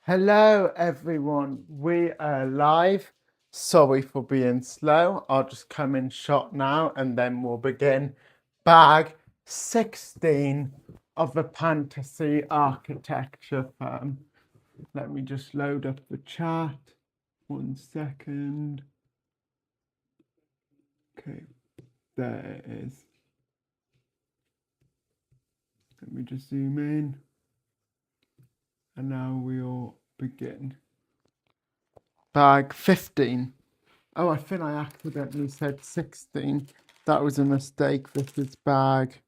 Hello everyone, we are live. Sorry for being slow. I'll just come in shot now and then we'll begin bag 16 of the Pantasy architecture firm. Let me just load up the chat. 1 second. Okay, there it is. Let me just zoom in. And now we'll begin. Bag 15. Oh, I think I accidentally said 16. That was a mistake. This is bag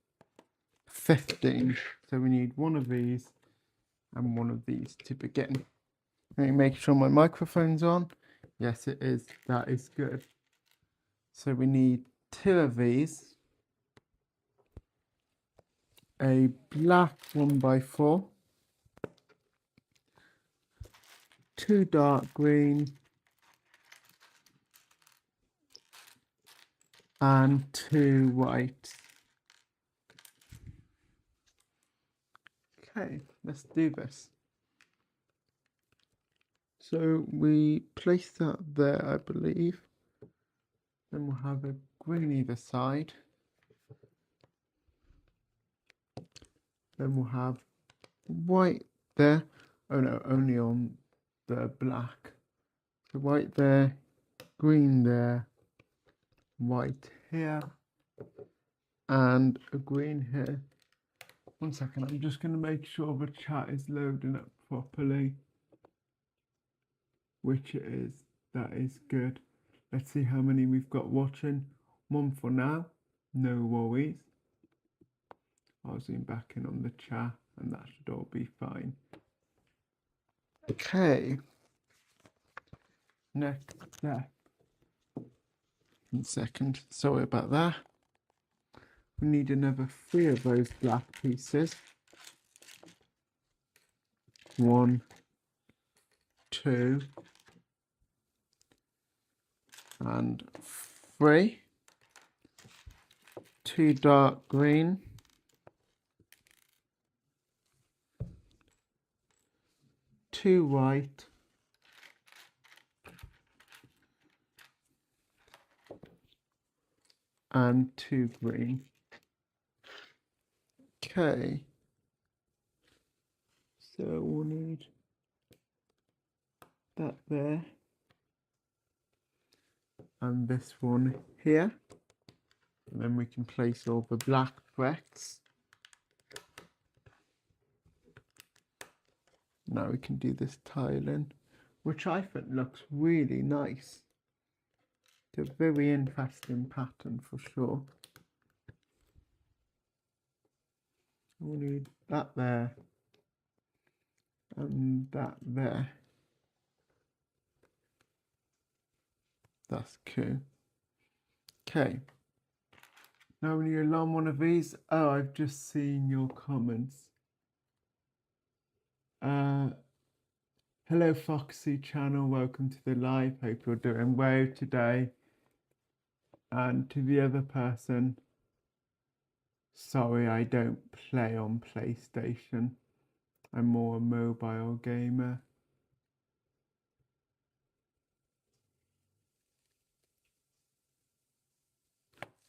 15. So we need one of these and one of these to begin. Let me make sure my microphone's on. Yes, it is. That is good. So we need 2 of these. A black 1x4. 2 dark green. And 2 white. Okay, let's do this. So we place that there, I believe. Then we'll have a green either side. Then we'll have white there. Oh no, only on the black. So white there, green there, white here, and a green here. 1 second, I'm just going to make sure the chat is loading up properly. Which it is. That is good. Let's see how many we've got watching. 1 for now. No worries. I'll zoom back in on the chat and that should all be fine. Okay. Next step. 1 second. Sorry about that. We need another 3 of those black pieces. 1, 2, and 3. 2 dark green. 2 white. And 2 green. Okay. So we'll need that there. And this one here. And then we can place all the black bricks. Now we can do this tiling, which I think looks really nice. It's a very interesting pattern for sure. We need that there and that there. That's cool. Okay. Now when you alarm one of these, oh, I've just seen your comments. Hello Foxy channel, welcome to the live. Hope you're doing well today. And to the other person, sorry I don't play on PlayStation. I'm more a mobile gamer.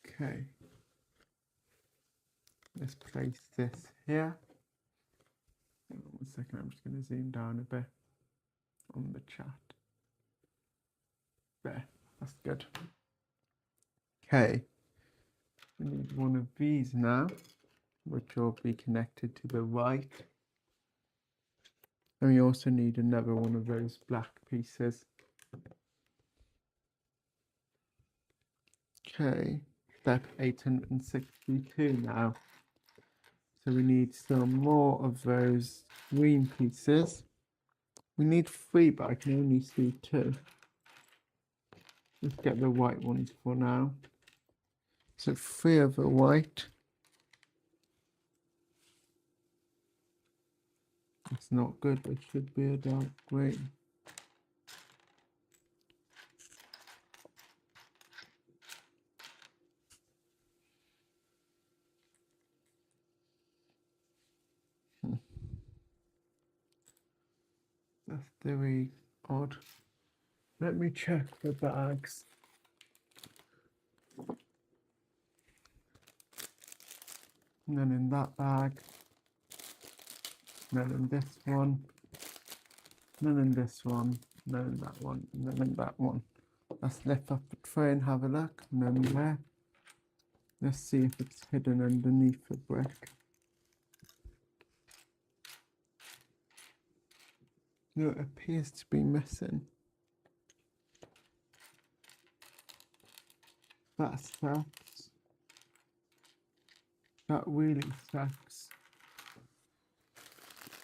Okay. Let's place this here. Hang on 1 second, I'm just going to zoom down a bit on the chat. There, that's good. Okay, we need one of these now, which will be connected to the right. And we also need another one of those black pieces. Okay, step 862 now. So we need some more of those green pieces. We need 3, but I can only see 2. Let's get the white ones for now. So 3 of the white. It's not good, it should be a dark green. That's very odd. Let me check the bags. None in that bag. None in this one. None in this one. None in that one. None in that one. Let's lift up the tray and have a look. None there. Let's see if it's hidden underneath the brick. No, it appears to be missing. That sucks. That really sucks.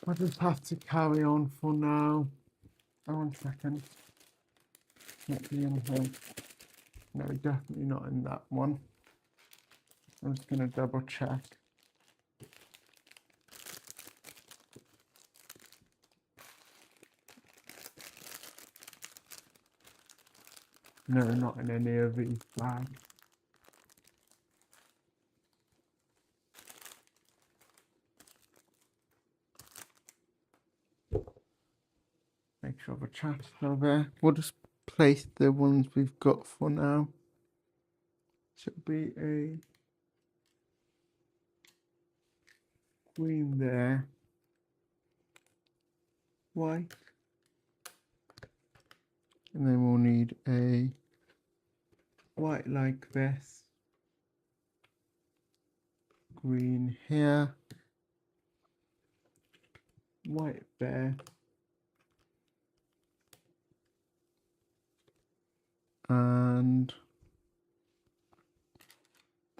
I just have to carry on for now. Oh, 1 second. Might be in here. No, definitely not in that one. I'm just going to double check. No, not in any of these bags. Make sure the chat's still there. We'll just place the ones we've got for now. Should be a green there. White. And then we'll need a white like this. Green here. White there. And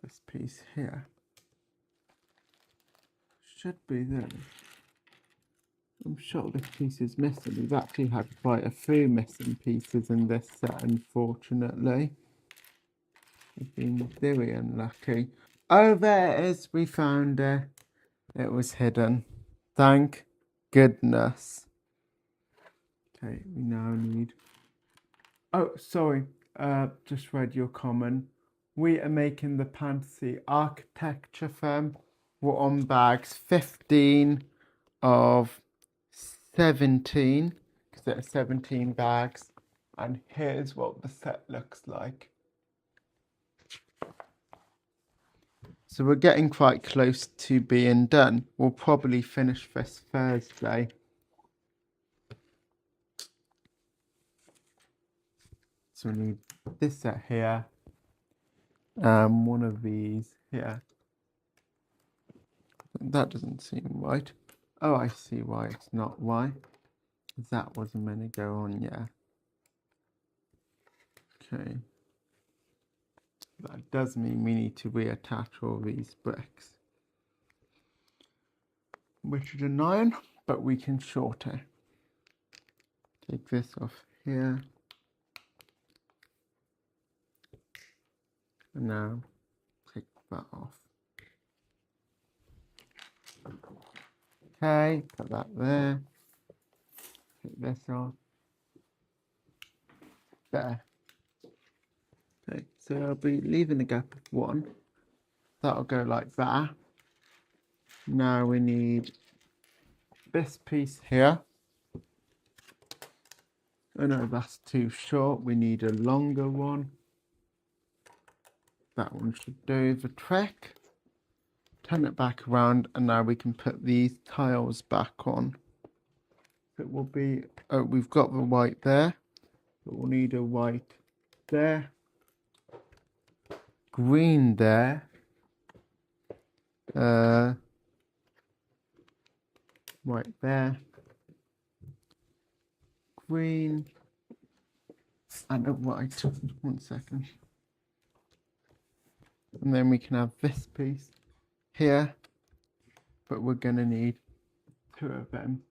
this piece here. Should be there. I'm sure this piece is missing. We've actually had quite a few missing pieces in this set, unfortunately. We've been very unlucky. Oh, there it is. We found it. It was hidden. Thank goodness. Okay, we now need... Oh, sorry. Just read your comment. We are making the Pantasy architecture firm. We're on bags 15 of 17, because there are 17 bags, and here's what the set looks like. So we're getting quite close to being done. We'll probably finish this Thursday. So we need this set here, one of these here. That doesn't seem right. Oh, I see why it's not white. That wasn't meant to go on, yeah. Okay. That does mean we need to reattach all these bricks. Which is annoying, but we can short it. Take this off here. And now take that off. Okay, put that there. Take this off. There. Okay, so I'll be leaving a gap of 1. That'll go like that. Now we need this piece here. Oh no, that's too short. We need a longer one. That one should do the trick. Turn it back around, and now we can put these tiles back on. It will be, oh, we've got the white there, but we'll need a white there, green there, white there, green, and a white. 1 second. And then we can have this piece here, but we're going to need 2 of them.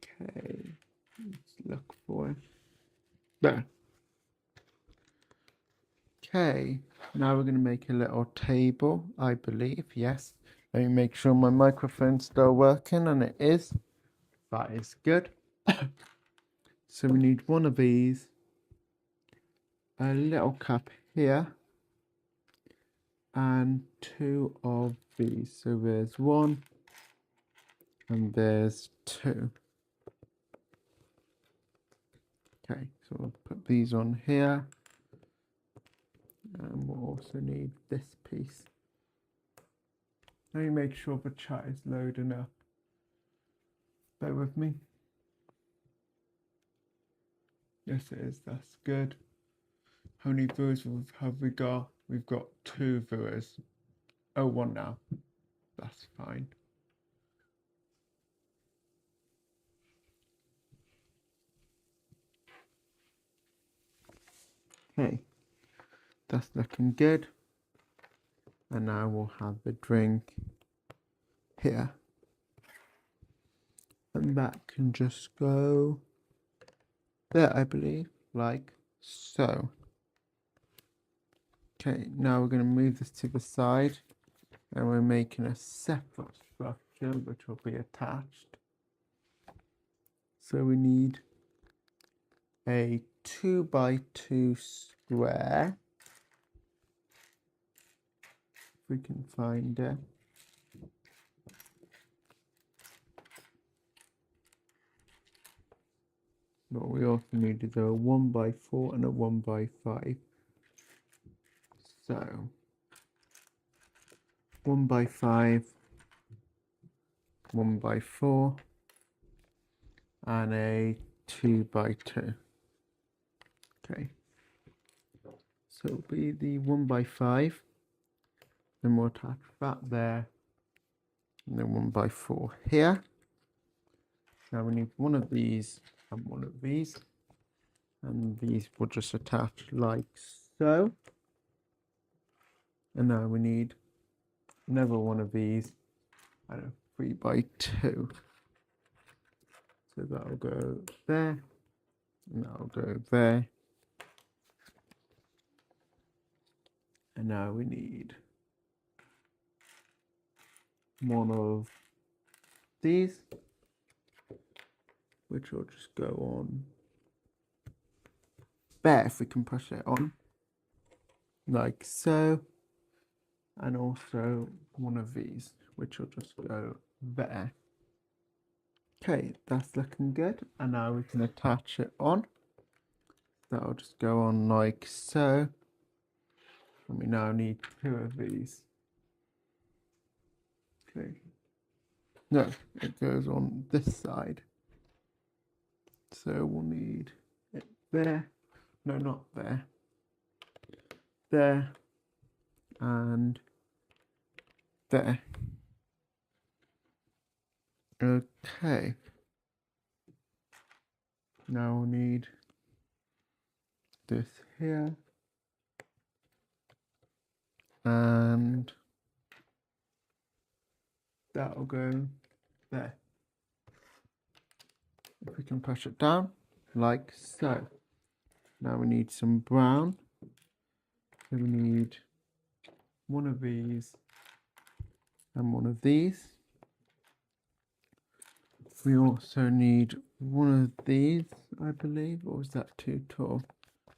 Okay, let's look for it. There. Okay, now we're going to make a little table, I believe, yes. Let me make sure my microphone's still working, and it is. That is good. So we need 1 of these, a little cup here, and 2 of these. So there's 1 and there's 2. Okay, so we'll put these on here. And we'll also need this piece. Let me make sure the chat is loading up. Bear with me. Yes, it is. That's good. How many viewers have we got? We've got 2 viewers. Oh, 1 now. That's fine. Okay, that's looking good. And now we'll have the drink here. And that can just go there, I believe, like so. Okay, now we're going to move this to the side. And we're making a separate structure which will be attached. So we need a 2x2 square, if we can find it. What we also need is a 1x4 and a 1x5. So 1x5, 1x4, and a 2x2. Okay, so it'll be the 1x5, then we'll attach that there, and then 1x4 here. Now we need one of these and one of these, and these will just attach like so. And now we need another one of these, I don't know, 3x2. So that'll go there, and that'll go there. And now we need one of these, which will just go on there if we can push it on, like so. And also one of these, which will just go there. Okay, that's looking good. And now we can attach it on. That'll just go on like so. And we now need 2 of these. Okay. No, it goes on this side. So we'll need it there. No, not there. There. And there. Okay. Now we'll need this here. And that'll go there. If we can push it down, like so. Now we need some brown. So we need one of these and one of these. We also need one of these, I believe, or is that too tall?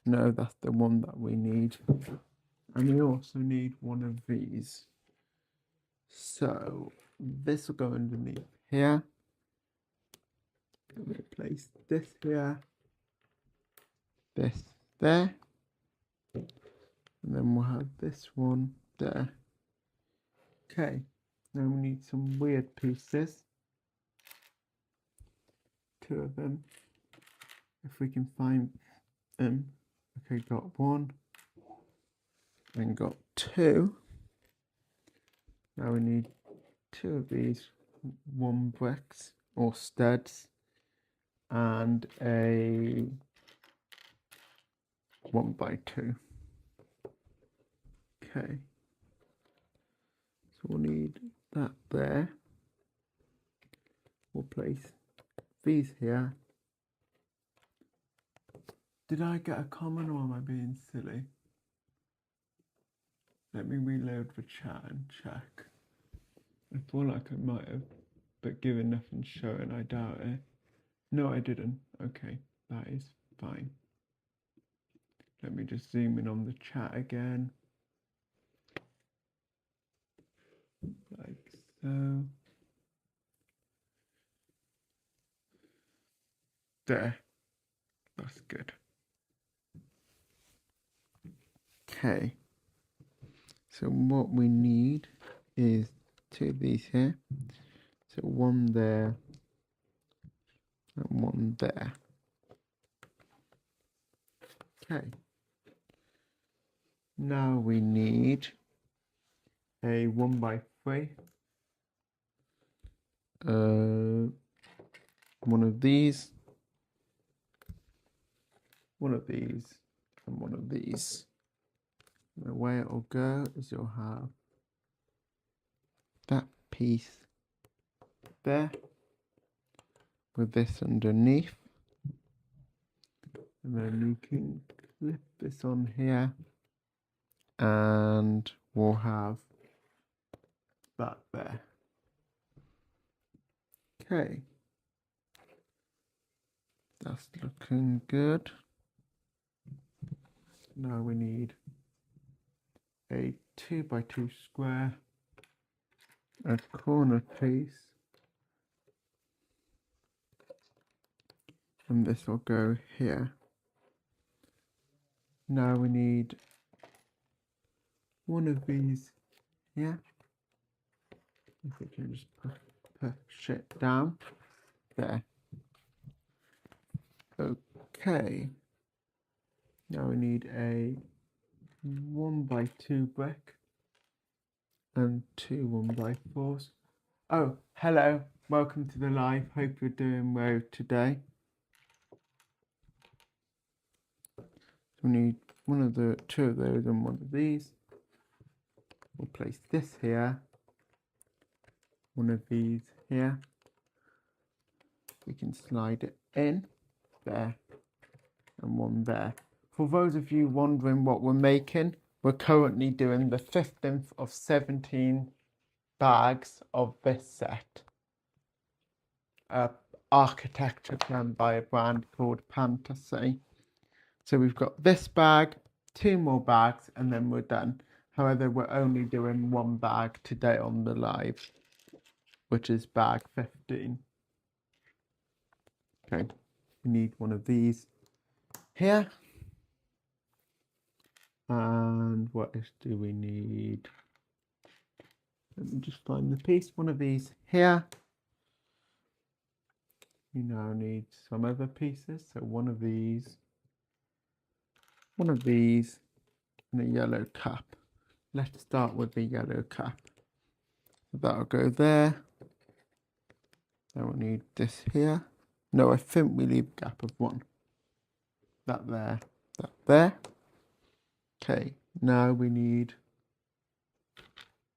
No, that's the one that we need. And we also need one of these. So this will go underneath here. I'm going to place this here, this there, and then we'll have this one there. Okay, now we need some weird pieces. 2 of them, if we can find them. Okay, got 1, then got 2. Now we need 2 of these 1 bricks or studs and a 1x2. Okay, so we'll need that there. We'll place these here. Did I get a comment or am I being silly? Let me reload the chat and check. I feel like I might have, but given nothing showing, I doubt it. No, I didn't. Okay, that is fine. Let me just zoom in on the chat again. Like so. There. That's good. Okay. So what we need is 2 of these here. So 1 there and 1 there. Okay. Now we need a 1x3. One of these. One of these. And one of these. And the way it'll go is you'll have that piece there with this underneath, and then you can clip this on here, and we'll have that there. Okay, that's looking good. Now we need a 2x2 square, a corner piece, and this will go here. Now we need one of these here. If we can just push it down there. Okay. Now we need a 1x2 brick and 2 1x4s. Oh, hello. Welcome to the live. Hope you're doing well today. We need 2 of those and 1 of these. We'll place this here. 1 of these here. We can slide it in there and 1 there. For those of you wondering what we're making, we're currently doing the 15th of 17 bags of this set. Architecture done by a brand called Pantasy. So we've got this bag, 2 more bags, and then we're done. However, we're only doing 1 bag today on the live, which is bag 15. Okay, we need 1 of these here. And what else do we need? Let me just find the piece. 1 of these here. You now need some other pieces. So 1 of these, 1 of these, and a yellow cap. Let's start with the yellow cap. So that'll go there. Then we'll need this here. No, I think we leave a gap of 1. That there, that there. Okay, now we need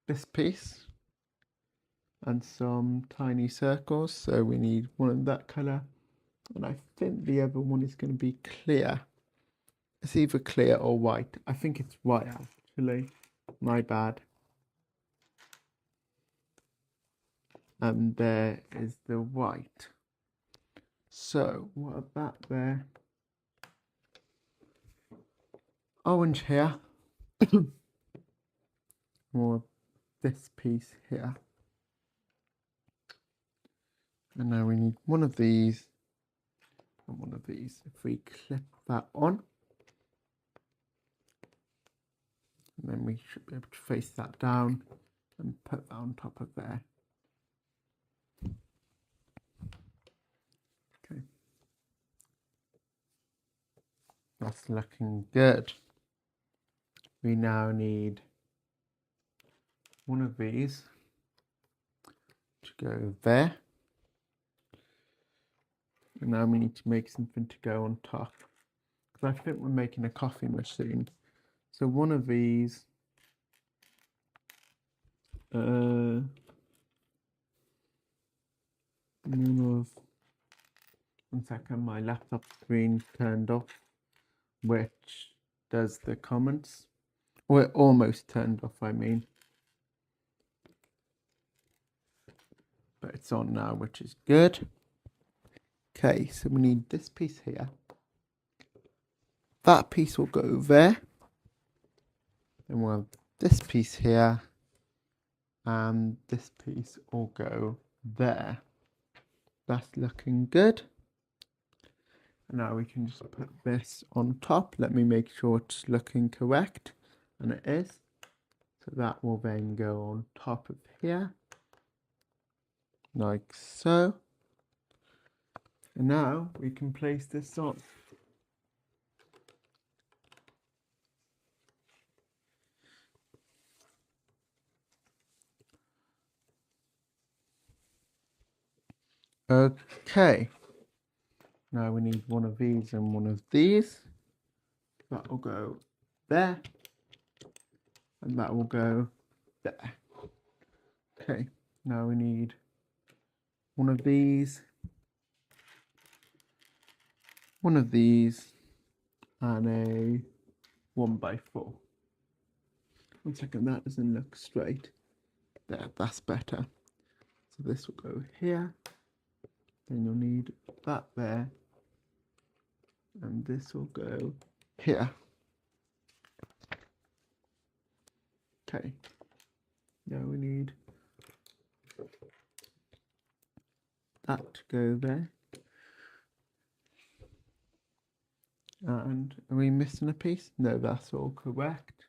this piece and some tiny circles. So we need 1 of that colour, and I think the other one is going to be clear. It's either clear or white. I think it's white actually. My bad. And there is the white. So what about there? Orange here. More this piece here. And now we need 1 of these and 1 of these. If we clip that on, and then we should be able to face that down and put that on top of there. Okay. That's looking good. We now need 1 of these to go there. And now we need to make something to go on top, because I think we're making a coffee machine. So 1 of these, one second, my laptop screen turned off, which does the comments. Or it almost turned off, I mean. But it's on now, which is good. Okay, so we need this piece here. That piece will go there. Then we'll have this piece here. And this piece will go there. That's looking good. Now we can just put this on top. Let me make sure it's looking correct, and it is. So that will then go on top of here, like so. And now we can place this on. Okay. Now we need one of these and one of these. That will go there. And that will go there. Okay. Now we need one of these, one of these, and a 1x4. 1 second, that doesn't look straight. There, that's better. So this will go here. Then you'll need that there. And this will go here. Okay. Now we need that to go there. And are we missing a piece? No, that's all correct.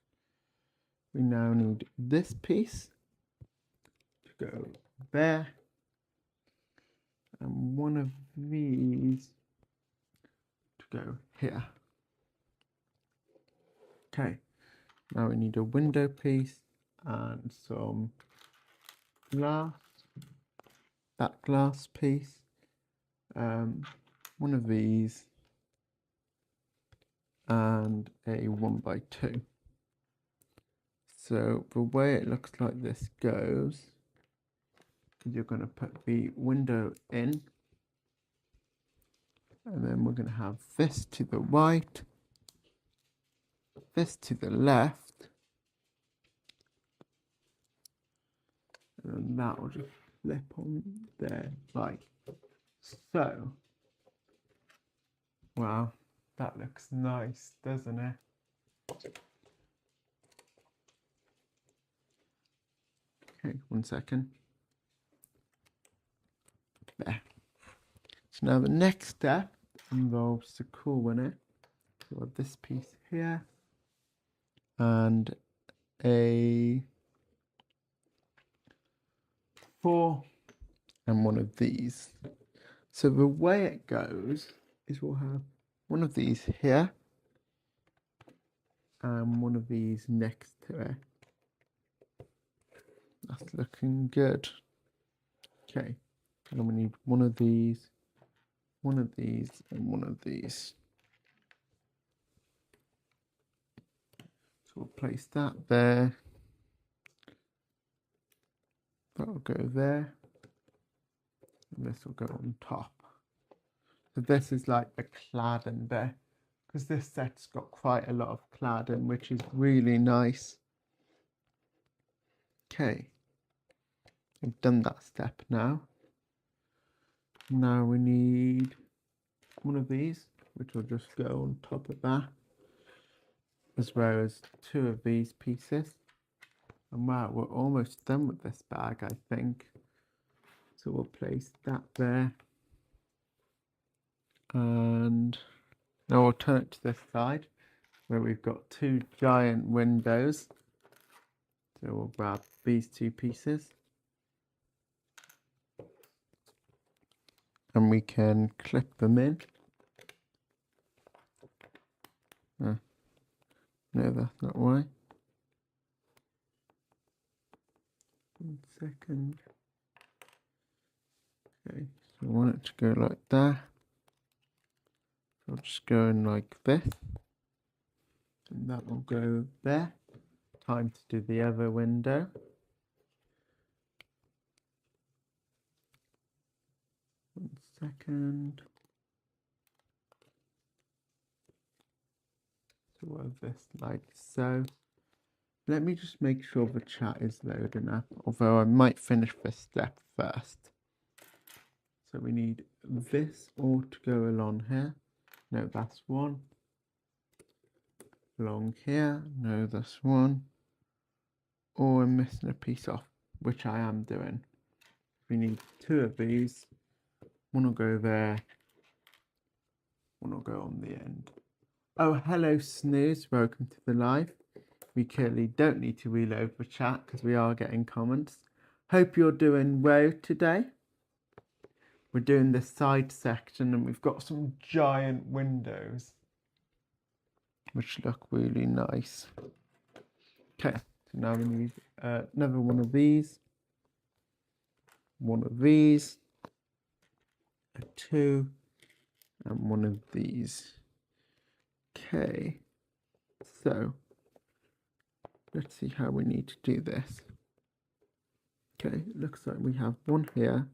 We now need this piece to go there. And one of these to go here. Okay. Now we need a window piece and some glass. That glass piece. One of these. And a 1x2. So the way it looks like this goes, you're going to put the window in, and then we're going to have this to the right, this to the left, and then that will just flip on there like so. Wow, that looks nice, doesn't it? Okay, 1 second. There. So now the next step involves the cooling it. So we have this piece here and a 4 and one of these. So the way it goes is we'll have one of these here and one of these next to it. That's looking good. Okay, and we need one of these, one of these, and one of these. So we'll place that there. That will go there. And this will go on top. So this is like the cladding there, because this set's got quite a lot of cladding, which is really nice. Okay, I've done that step now. Now we need one of these, which will just go on top of that, as well as 2 of these pieces. And wow, we're almost done with this bag, I think. So we'll place that there. And now we'll turn it to this side, where we've got 2 giant windows. So we'll grab these 2 pieces. And we can clip them in. No, that's not why. 1 second. Okay, so I want it to go like that. So I'll just go in like this. And that will go there. Time to do the other window. One second. So we'll have this like so. Let me just make sure the chat is loading up, although I might finish this step first. So we need this all to go along here. No, that's one. Along here. No, that's one. Or I'm missing a piece off, which I am doing. We need 2 of these. One will go there. one will go on the end. Oh, hello Snooze, welcome to the live. We clearly don't need to reload the chat because we are getting comments. Hope you're doing well today. We're doing the side section and we've got some giant windows which look really nice. Okay, so now we need another one of these, a 2, and one of these. Okay, so let's see how we need to do this. Okay, it looks like we have one here.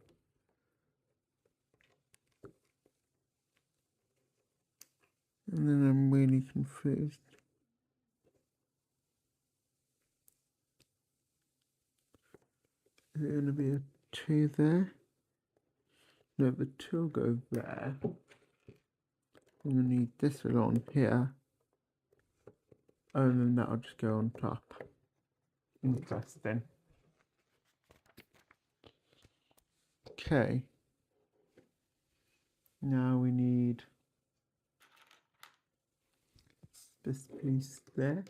And then I'm really confused. Is it going to be a 2 there? No, the 2 will go there. I'm going to need this one on here. Oh, and then that'll just go on top. Interesting. Okay. Now we need this piece there.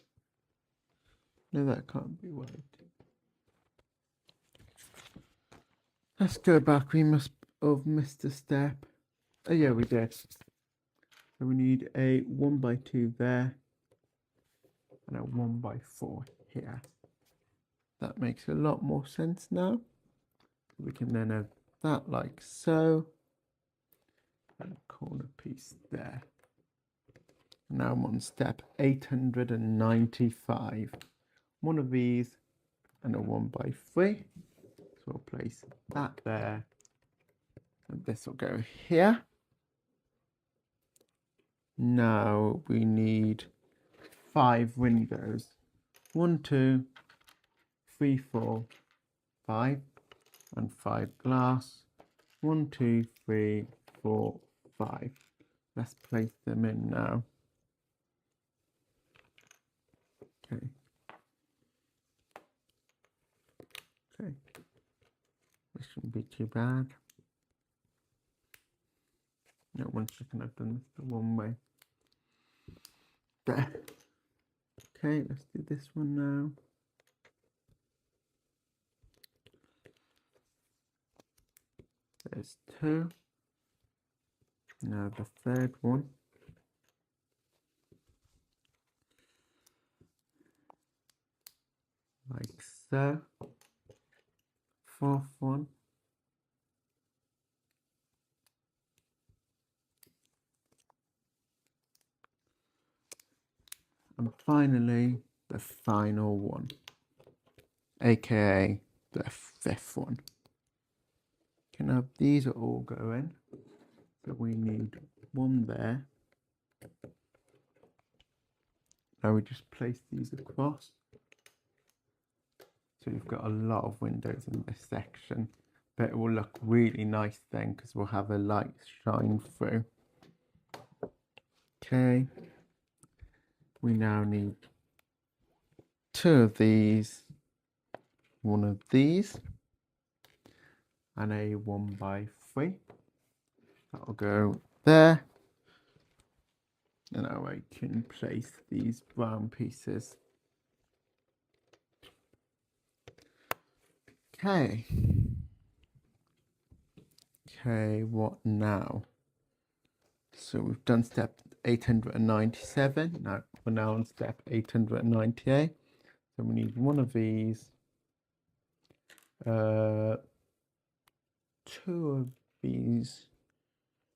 No, that can't be white. Let's go back. We must have missed a step. Oh yeah, we did. So we need a 1x2 there and a 1x4 here. That makes a lot more sense now. We can then have that like so, and a corner piece there. Now I'm on step 895. One of these and a 1x3. So we'll place that there, and this will go here. Now we need 5 windows. 1, 2, 3, 4, 5, and 5 glass. 1, 2, 3, 4, 5. Let's place them in now. Okay. Okay. This shouldn't be too bad. No, 1 second, I've done this the wrong way. There. Okay, let's do this one now. There's 2. Now the 3rd one. Like so. 4th one. And finally, the final one, aka the 5th one. Okay, now these are all going, so we need 1 there. Now we just place these across. So you've got a lot of windows in this section, but it will look really nice then because we'll have a light shine through. Okay. We now need 2 of these, 1 of these, and a 1x3. That'll go there. And now I can place these brown pieces. Okay. Okay, what now? So we've done step 897. Now we're now on step 898. So we need 1 of these, 2 of these.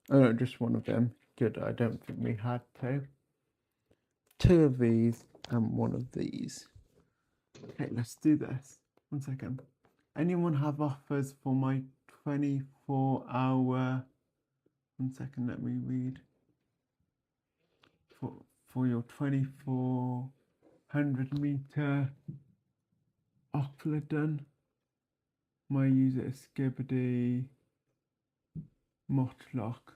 Oh no, just 1 of them. Good, I don't think we had 2. 2 of these and 1 of these. Okay, let's do this. 1 second. Anyone have offers for my 24-hour? 1 second, let me read. For your 2400 meter Oplodon. My user is Skibbity Motlock.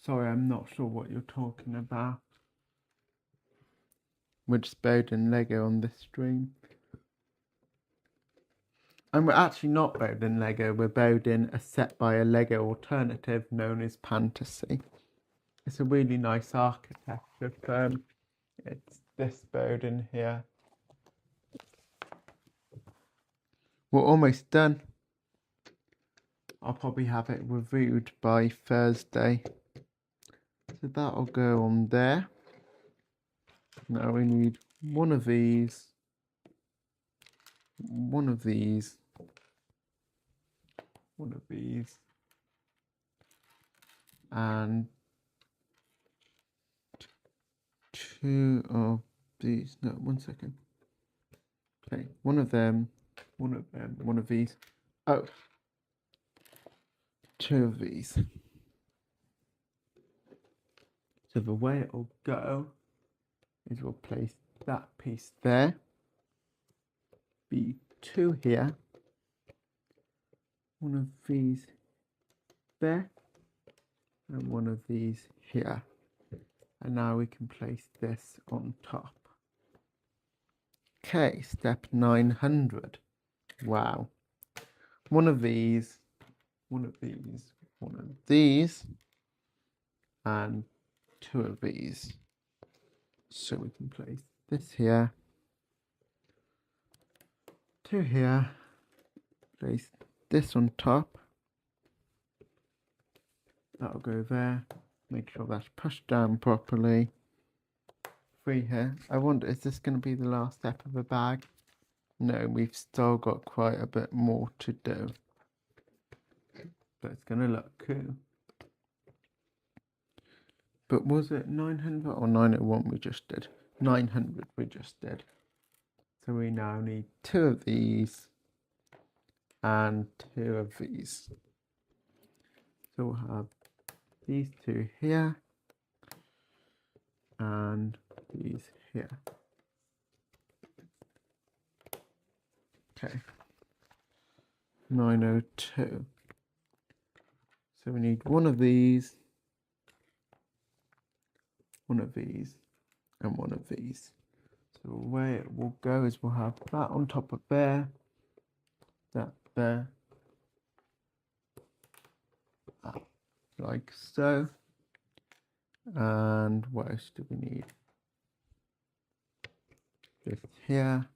Sorry, I'm not sure what you're talking about. We're just building Lego on this stream. And we're actually not building Lego, we're building a set by a Lego alternative known as Pantasy. It's a really nice architecture firm. It's this building here. We're almost done. I'll probably have it reviewed by Thursday. So that'll go on there. Now we need one of these, one of these, one of these, and two of these. No, 1 second. Okay, one of them, one of them, one of these. Oh, two of these. So the way it'll go is we'll place that piece there, be two here, one of these there, and one of these here. And now we can place this on top. Okay, step 900. Wow. One of these, one of these, one of these, and two of these. So we can place this here, two here, place this on top. That'll go there. Make sure that's pushed down properly. Three here. I wonder, is this going to be the last step of the bag? No, we've still got quite a bit more to do. But it's going to look cool. But was it 900 or 901 we just did? 900 we just did. So we now need two of these and two of these. So we'll have these two here and these here. Okay. 902. So we need one of these, one of these, and one of these. So the way it will go is we'll have that on top of there, that there, like so. And what else do we need? This here,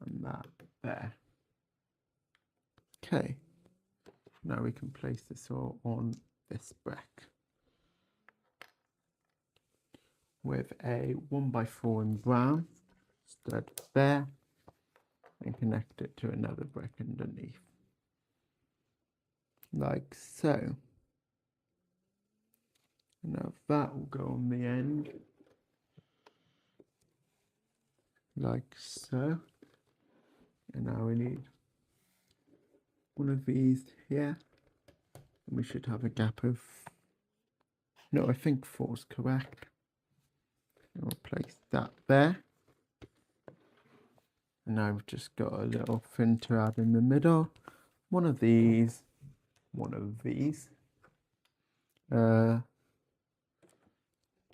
and that there. Okay. Now we can place this all on this brick with a 1x4 in brown stud there and connect it to another brick underneath, like so. Now that will go on the end, like so. And now we need one of these here, and we should have a gap of, no, I think 4 is correct. And we'll place that there. And now we've just got a little fin to add in the middle. One of these, one of these.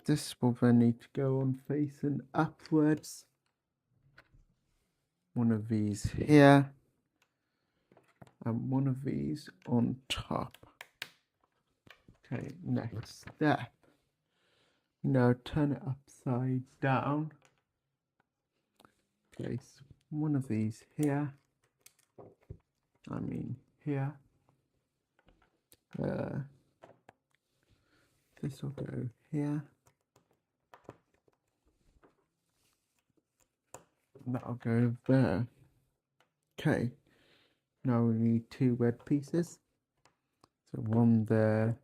This will then need to go on facing upwards. One of these here. And one of these on top. Okay, next step. Now turn it upside down. Place one of these here. I mean here. This will go here. That'll go there. Okay. Now we need 2 red pieces. So one there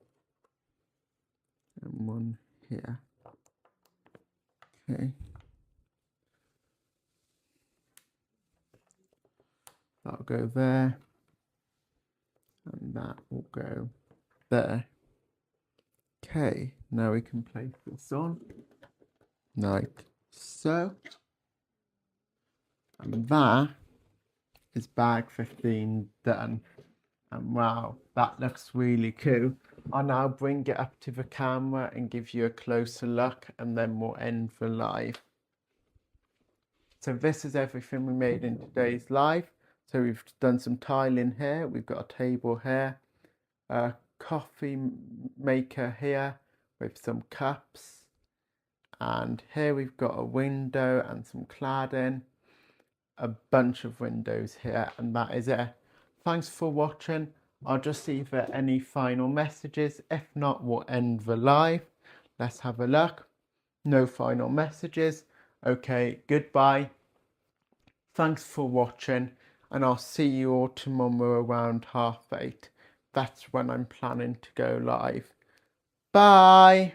and one here. Okay. That'll go there. And that will go there. Okay. Now we can place this on. Like so. And that is bag 15 done. And wow, that looks really cool. I'll now bring it up to the camera and give you a closer look, and then we'll end the live. So this is everything we made in today's live. So we've done some tiling here, we've got a table here, a coffee maker here, with some cups. And here we've got a window and some cladding. A bunch of windows here, and that is it. Thanks for watching. I'll just see if there are any final messages. If not, we'll end the live. Let's have a look. No final messages. Okay, goodbye. Thanks for watching, and I'll see you all tomorrow around 8:30. That's when I'm planning to go live. Bye.